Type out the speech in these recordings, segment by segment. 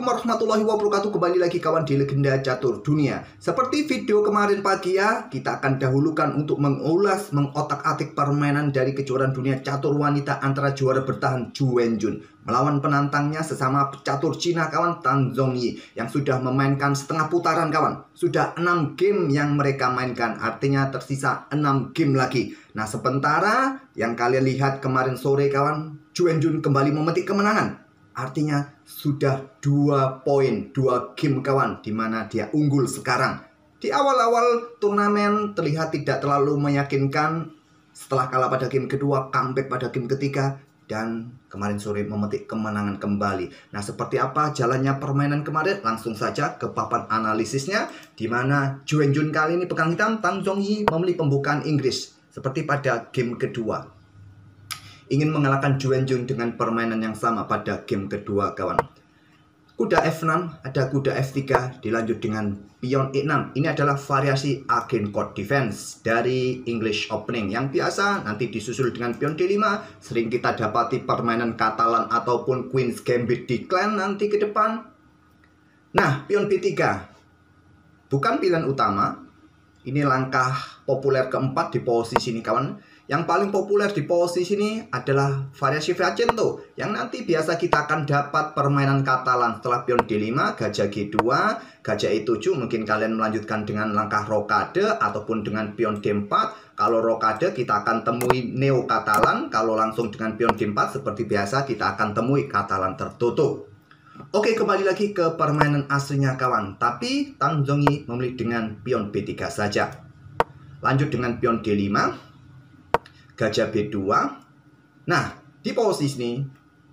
warahmatullahi wabarakatuh. Kembali lagi kawan di Legenda Catur Dunia. Seperti video kemarin pagi ya, kita akan dahulukan untuk mengulas, mengotak-atik permainan dari kejuaraan dunia catur wanita antara juara bertahan Zhu Wenjun melawan penantangnya sesama catur Cina kawan Tan Zhongyi yang sudah memainkan setengah putaran kawan. Sudah 6 game yang mereka mainkan, artinya tersisa 6 game lagi. Nah, sementara yang kalian lihat kemarin sore kawan, Zhu Wenjun kembali memetik kemenangan. Artinya sudah 2 poin, 2 game kawan, dimana dia unggul sekarang. Di awal-awal turnamen terlihat tidak terlalu meyakinkan. Setelah kalah pada game kedua, comeback pada game ketiga, dan kemarin sore memetik kemenangan kembali. Nah, seperti apa jalannya permainan kemarin? Langsung saja ke papan analisisnya, dimana Zhu Wenjun kali ini pegang hitam, Tan Zhongyi memilih pembukaan Inggris seperti pada game kedua. Ingin mengalahkan Zhu Wenjun dengan permainan yang sama pada game kedua kawan. Kuda F6, ada kuda F3, dilanjut dengan pion E6. Ini adalah variasi Against Court Defense dari English Opening. Yang biasa nanti disusul dengan pion D5. Sering kita dapati permainan Catalan ataupun Queen's Gambit Decline nanti ke depan. Nah, pion B3 bukan pilihan utama. Ini langkah populer keempat di posisi ini kawan. Yang paling populer di posisi ini adalah variasi Fianchetto, yang nanti biasa kita akan dapat permainan Catalan setelah pion D5, gajah G2, gajah E7. Mungkin kalian melanjutkan dengan langkah rokade ataupun dengan pion D4. Kalau rokade kita akan temui neo Catalan, kalau langsung dengan pion D4 seperti biasa kita akan temui Catalan tertutup. Oke, kembali lagi ke permainan aslinya kawan. Tapi Tan Zhongyi memilih dengan pion B3 saja. Lanjut dengan pion D5, gajah B2. Nah, di posisi ini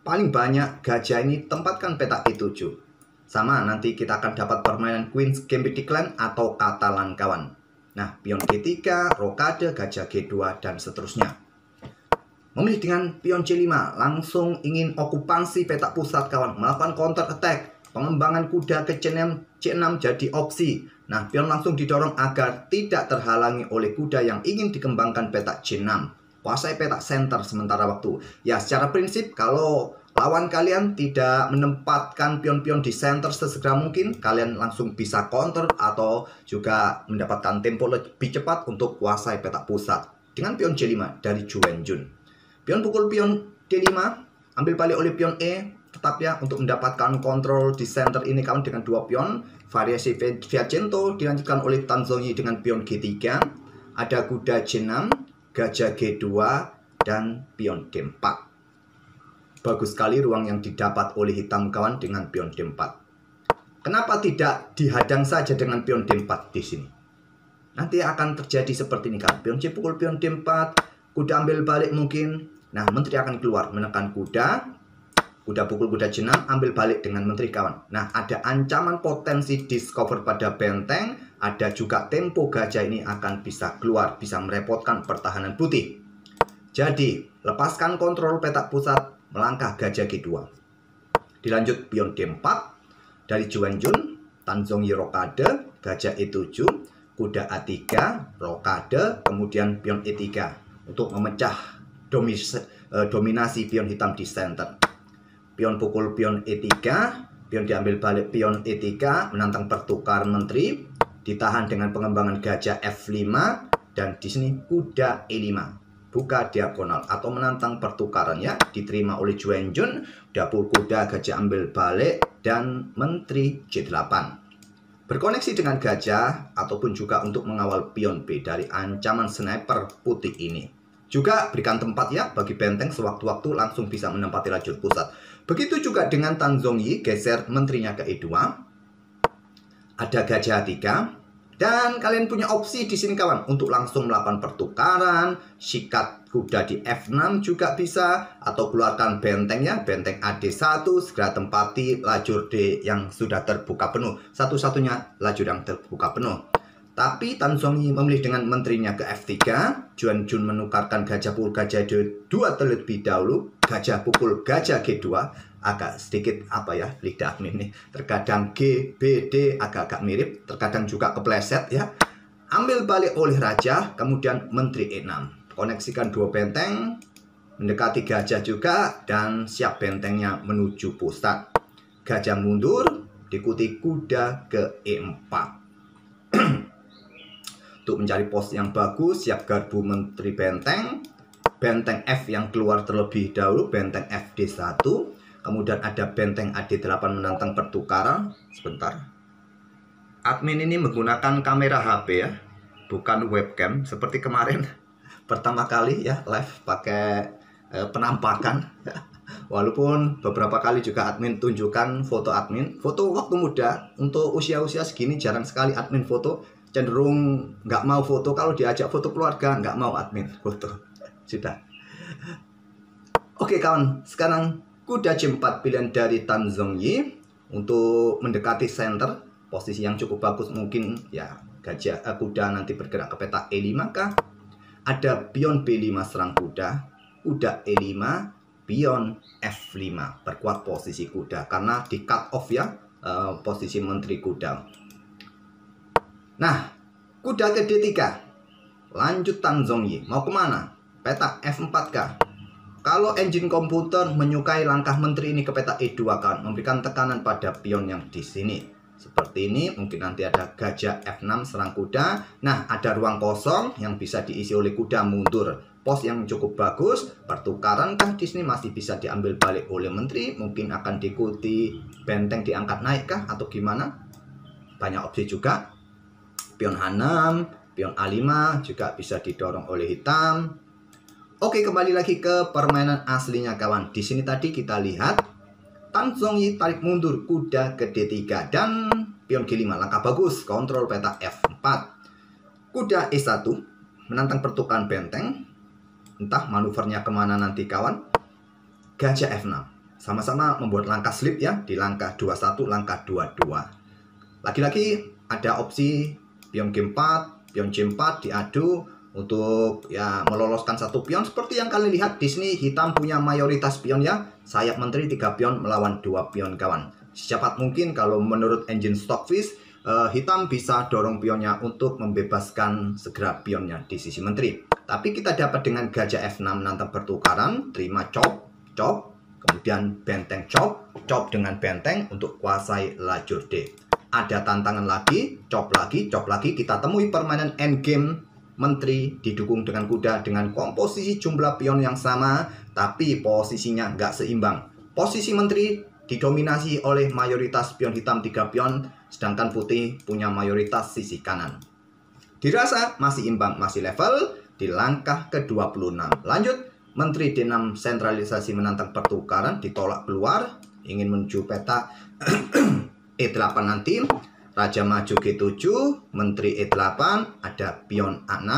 paling banyak gajah ini tempatkan petak E7. Sama, nanti kita akan dapat permainan Queen's Gambit Decline atau Catalan kawan. Nah, pion G3, rokade, gajah G2, dan seterusnya. Memilih dengan pion C5, langsung ingin okupansi petak pusat kawan, melakukan counter attack. Pengembangan kuda ke C6 jadi opsi. Nah, pion langsung didorong agar tidak terhalangi oleh kuda yang ingin dikembangkan petak C6. Kuasai petak center sementara waktu. Ya, secara prinsip kalau lawan kalian tidak menempatkan pion-pion di center sesegera mungkin, kalian langsung bisa counter atau juga mendapatkan tempo lebih cepat untuk kuasai petak pusat. Dengan pion C5 dari Zhu Wenjun. Pion pukul pion D5, ambil balik oleh pion E, tetap ya untuk mendapatkan kontrol di center ini kawan dengan 2 pion. Variasi Fianchetto dilanjutkan oleh Tan Zhongyi dengan pion G3. Ada kuda C6, gajah G2, dan pion D4. Bagus sekali ruang yang didapat oleh hitam kawan dengan pion D4. Kenapa tidak dihadang saja dengan pion D4 di sini? Nanti akan terjadi seperti ini kan. Pion C pukul pion D4, kuda ambil balik mungkin. Nah, menteri akan keluar menekan kuda. Kuda pukul kuda C6, ambil balik dengan menteri kawan. Nah, ada ancaman potensi discover pada benteng. Ada juga tempo gajah ini akan bisa keluar, bisa merepotkan pertahanan putih. Jadi, lepaskan kontrol petak pusat, melangkah gajah G2. Dilanjut pion D4 dari Zhu Wenjun, Tan Zhongyi rokade, gajah E7, kuda A3, rokade, kemudian pion E3 untuk memecah dominasi pion hitam di center. Pion pukul pion E3, pion diambil balik pion E3, menantang pertukaran menteri. Ditahan dengan pengembangan gajah F5, dan di sini kuda E5, buka diagonal atau menantang pertukarannya, diterima oleh Zhu Wenjun. Dapur kuda, gajah ambil balik, dan menteri J8. Berkoneksi dengan gajah ataupun juga untuk mengawal pion B dari ancaman sniper putih ini. Juga berikan tempat ya bagi benteng sewaktu-waktu langsung bisa menempati lajur pusat. Begitu juga dengan Tan Zhongyi, geser menterinya ke E2. Ada gajah 3, dan kalian punya opsi di sini kawan untuk langsung melakukan pertukaran, sikat kuda di F6 juga bisa, atau keluarkan bentengnya, benteng AD1, segera tempati lajur D yang sudah terbuka penuh, satu-satunya lajur yang terbuka penuh. Tapi Tan Zhongyi memilih dengan menterinya ke F3, Zhu Wenjun menukarkan gajah pukul gajah D2 terlebih dahulu, gajah pukul gajah G2, agak sedikit apa ya, lidah ini terkadang G, B, D agak-agak mirip, terkadang juga kepleset ya. Ambil balik oleh raja, kemudian menteri E6. Koneksikan 2 benteng, mendekati gajah juga, dan siap bentengnya menuju pusat. Gajah mundur, diikuti kuda ke E4. Untuk mencari pos yang bagus, siap garbu menteri benteng. Benteng F yang keluar terlebih dahulu, benteng F D1. Kemudian ada benteng AD8 menantang pertukaran. Sebentar. Admin ini menggunakan kamera HP ya, bukan webcam seperti kemarin. Pertama kali ya live pakai penampakan. Walaupun beberapa kali juga admin tunjukkan foto admin, foto waktu muda. Untuk usia-usia segini jarang sekali admin foto, cenderung nggak mau foto. Kalau diajak foto keluarga nggak mau admin foto. Sudah. Oke kawan, sekarang kuda C4 pilihan dari Tan Zhongyi untuk mendekati center. Posisi yang cukup bagus mungkin ya kuda nanti bergerak ke peta E5 kah? Ada pion B5 serang kuda, kuda E5, pion F5, perkuat posisi kuda karena di cut off ya posisi menteri kuda. Nah, kuda ke D3, lanjut Tan Zhongyi, mau kemana? Peta F4 kah? Kalau engine komputer menyukai langkah menteri ini ke peta E2 kan, memberikan tekanan pada pion yang di sini. Seperti ini, mungkin nanti ada gajah F6 serang kuda. Nah, ada ruang kosong yang bisa diisi oleh kuda mundur. Pos yang cukup bagus, pertukaran kah di sini masih bisa diambil balik oleh menteri. Mungkin akan diikuti benteng diangkat naik kah atau gimana? Banyak opsi juga. Pion H6, pion A5 juga bisa didorong oleh hitam. Oke, kembali lagi ke permainan aslinya kawan. Di sini tadi kita lihat Tan Zhongyi tarik mundur kuda ke D3 dan pion G5, langkah bagus, kontrol peta F4. Kuda E1 menantang pertukaran benteng, entah manuvernya kemana nanti kawan. Gajah F6 sama-sama membuat langkah slip ya, di langkah 21, langkah 22. Lagi-lagi ada opsi pion G4, pion C4 diadu untuk ya meloloskan satu pion. Seperti yang kalian lihat di sini, hitam punya mayoritas pion ya. Sayap menteri 3 pion melawan 2 pion kawan. Secepat mungkin kalau menurut engine Stockfish, hitam bisa dorong pionnya untuk membebaskan segera pionnya di sisi menteri. Tapi kita dapat dengan gajah F6 menantang pertukaran, terima chop, chop, kemudian benteng chop, chop dengan benteng untuk kuasai lajur D. Ada tantangan lagi, chop lagi, kita temui permainan endgame menteri didukung dengan kuda dengan komposisi jumlah pion yang sama, tapi posisinya nggak seimbang. Posisi menteri didominasi oleh mayoritas pion hitam 3 pion, sedangkan putih punya mayoritas sisi kanan. Dirasa masih imbang, masih level di langkah ke-26. Lanjut, menteri D6 sentralisasi menantang pertukaran, ditolak keluar, ingin menuju peta E8 nanti. Raja maju G7, menteri E8, ada pion A6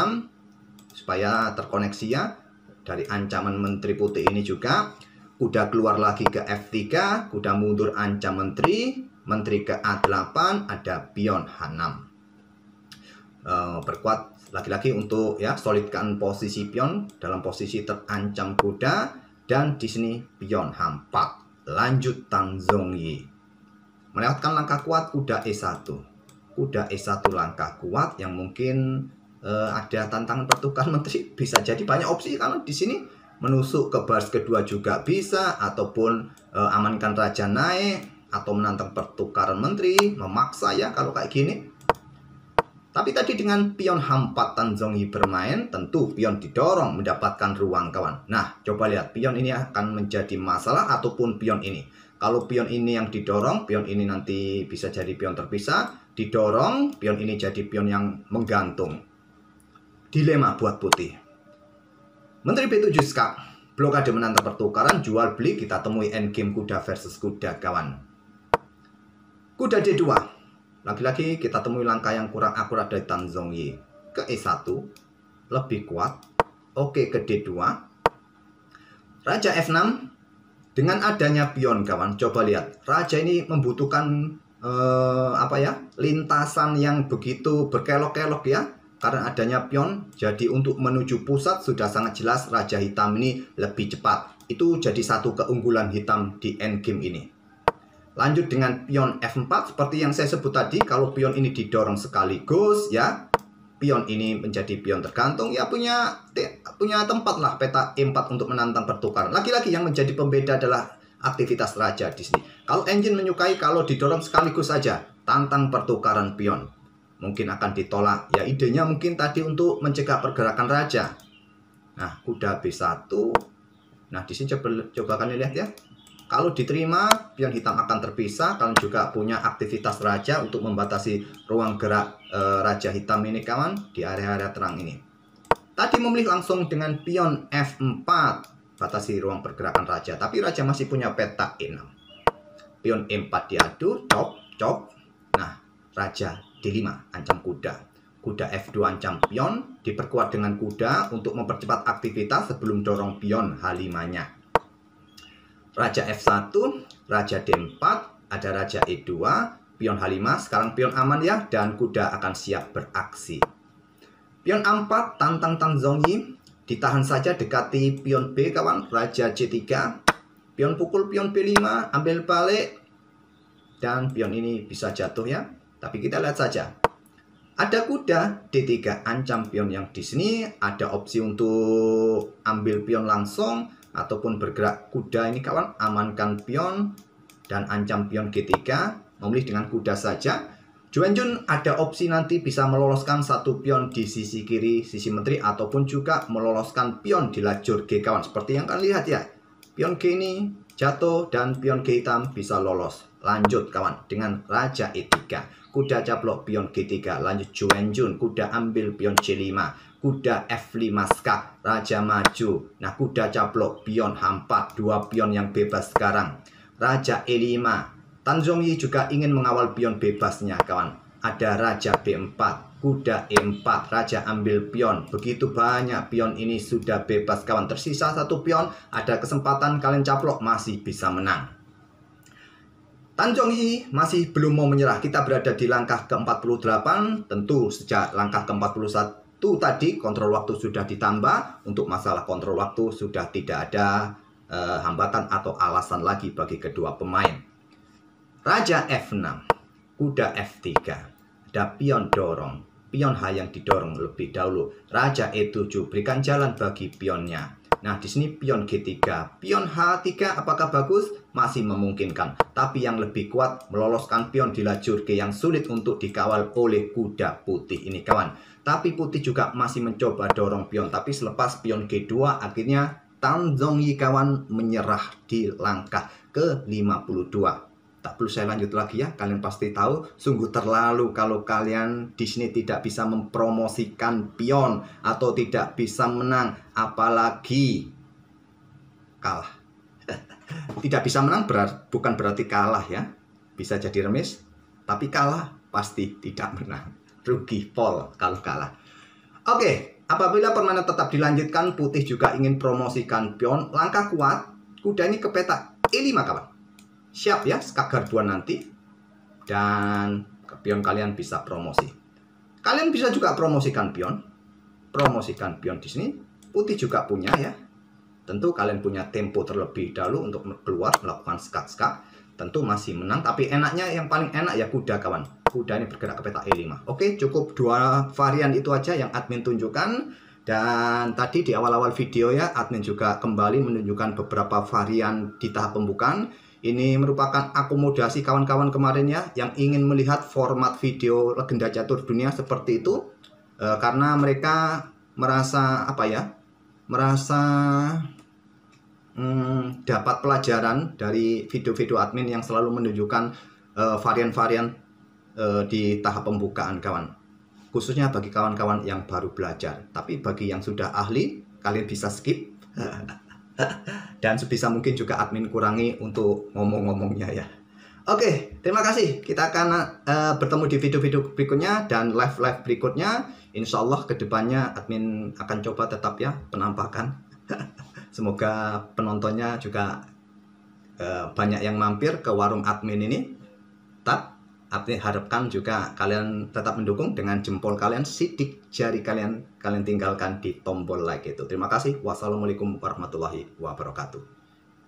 supaya terkoneksi ya dari ancaman menteri putih ini juga. Kuda keluar lagi ke F3, kuda mundur ancam menteri, menteri ke A8, ada pion H6. Perkuat lagi-lagi untuk ya solidkan posisi pion dalam posisi terancam kuda, dan di sini pion H4. Lanjut Tan Zhongyi melewatkan langkah kuat kuda E1. Kuda E1 langkah kuat yang mungkin ada tantangan pertukaran menteri, bisa jadi banyak opsi karena di sini menusuk ke baris kedua juga bisa, ataupun amankan raja naik, atau menantang pertukaran menteri, memaksa ya kalau kayak gini. Tapi tadi dengan pion H4 Tan Zhongyi bermain, tentu pion didorong mendapatkan ruang kawan. Nah, coba lihat pion ini akan menjadi masalah ataupun pion ini. Kalau pion ini yang didorong, pion ini nanti bisa jadi pion terpisah. Didorong, pion ini jadi pion yang menggantung. Dilema buat putih. Menteri B7 skak, blokade menantang pertukaran, jual beli, kita temui endgame kuda versus kuda kawan. Kuda D2, lagi-lagi kita temui langkah yang kurang akurat dari Tan Zhongyi. Ke E1, lebih kuat. Oke, ke D2. Raja F6. Dengan adanya pion kawan, coba lihat. Raja ini membutuhkan lintasan yang begitu berkelok-kelok ya. Karena adanya pion, jadi untuk menuju pusat sudah sangat jelas raja hitam ini lebih cepat. Itu jadi satu keunggulan hitam di endgame ini. Lanjut dengan pion F4, seperti yang saya sebut tadi, kalau pion ini didorong sekaligus ya, pion ini menjadi pion tergantung ya, punya tempat lah peta E4 untuk menantang pertukaran. Lagi-lagi yang menjadi pembeda adalah aktivitas raja di sini. Kalau engine menyukai kalau didorong sekaligus saja, tantang pertukaran pion. Mungkin akan ditolak. Ya idenya mungkin tadi untuk mencegah pergerakan raja. Nah, kuda B1. Nah, di sini coba kalian lihat ya. Kalau diterima, pion hitam akan terpisah. Kalian juga punya aktivitas raja untuk membatasi ruang gerak raja hitam ini kawan di area-area terang ini. Tadi memilih langsung dengan pion F4, batasi ruang pergerakan raja. Tapi raja masih punya peta E6. Pion E4 diadu, cop. Nah, raja D5, ancam kuda. Kuda F2 ancam pion, diperkuat dengan kuda untuk mempercepat aktivitas sebelum dorong pion H5-nya. Raja F1, raja D4, ada raja E2, pion H5, sekarang pion aman ya, dan kuda akan siap beraksi. Pion A4, tantang Tang Zhongyi, ditahan saja dekati pion B kawan, raja C3, pion pukul pion B5, ambil balik, dan pion ini bisa jatuh ya. Tapi kita lihat saja. Ada kuda D3, ancam pion yang di sini. Ada opsi untuk ambil pion langsung ataupun bergerak kuda ini kawan, amankan pion dan ancam pion G3. Memilih dengan kuda saja. Juan ada opsi nanti bisa meloloskan satu pion di sisi kiri, sisi menteri, ataupun juga meloloskan pion di lajur G kawan. Seperti yang kalian lihat ya. Pion G ini jatuh dan pion G hitam bisa lolos. Lanjut kawan dengan raja E3. Kuda caplok pion G3. Lanjut Juan, kuda ambil pion C5. Kuda F5 skak. Raja maju. Nah, kuda caplok pion H4. Dua pion yang bebas sekarang. Raja E5. Tang Zhongyi juga ingin mengawal pion bebasnya kawan. Ada raja B4, kuda E4, raja ambil pion. Begitu banyak pion ini sudah bebas kawan. Tersisa satu pion, ada kesempatan kalian caplok masih bisa menang. Tang Zhongyi masih belum mau menyerah. Kita berada di langkah ke-48. Tentu sejak langkah ke-41 tadi kontrol waktu sudah ditambah. Untuk masalah kontrol waktu sudah tidak ada hambatan atau alasan lagi bagi kedua pemain. Raja F6, kuda F3, ada pion dorong, pion H yang didorong lebih dahulu. Raja E7, berikan jalan bagi pionnya. Nah, di sini pion G3, pion H3 apakah bagus? Masih memungkinkan. Tapi yang lebih kuat meloloskan pion di lajur G yang sulit untuk dikawal oleh kuda putih ini kawan. Tapi putih juga masih mencoba dorong pion. Tapi selepas pion G2 akhirnya Tang Zhongyi kawan menyerah di langkah ke-52. Tak perlu saya lanjut lagi ya, kalian pasti tahu sungguh terlalu kalau kalian di sini tidak bisa mempromosikan pion atau tidak bisa menang, apalagi kalah. Tidak bisa menang bukan berarti kalah ya, bisa jadi remis, tapi kalah pasti tidak menang, rugi pol kalau kalah. Oke, apabila permainan tetap dilanjutkan, putih juga ingin promosikan pion, langkah kuat, kuda ini ke peta E5 kawan. Siap ya, skak garduan nanti. Dan pion kalian bisa promosi. Kalian bisa juga promosikan pion. Promosikan pion di sini. Putih juga punya ya. Tentu kalian punya tempo terlebih dahulu untuk keluar melakukan skak-skak. Tentu masih menang. Tapi enaknya, yang paling enak ya kuda kawan. Kuda ini bergerak ke peta E5. Oke, cukup dua varian itu aja yang admin tunjukkan. Dan tadi di awal-awal video ya, admin juga kembali menunjukkan beberapa varian di tahap pembukaan. Ini merupakan akomodasi kawan-kawan kemarin ya, yang ingin melihat format video legenda catur dunia seperti itu. Karena mereka merasa apa ya, merasa dapat pelajaran dari video-video admin yang selalu menunjukkan varian-varian di tahap pembukaan kawan. Khususnya bagi kawan-kawan yang baru belajar. Tapi bagi yang sudah ahli, kalian bisa skip. Dan sebisa mungkin juga admin kurangi untuk ngomong-ngomongnya ya. Oke, terima kasih. Kita akan bertemu di video-video berikutnya dan live-live berikutnya. Insya Allah kedepannya admin akan coba tetap ya penampakan. Semoga penontonnya juga banyak yang mampir ke warung admin ini. Tetap admin harapkan juga kalian tetap mendukung dengan jempol kalian, sidik jari kalian tinggalkan di tombol like itu. Terima kasih. Wassalamualaikum warahmatullahi wabarakatuh.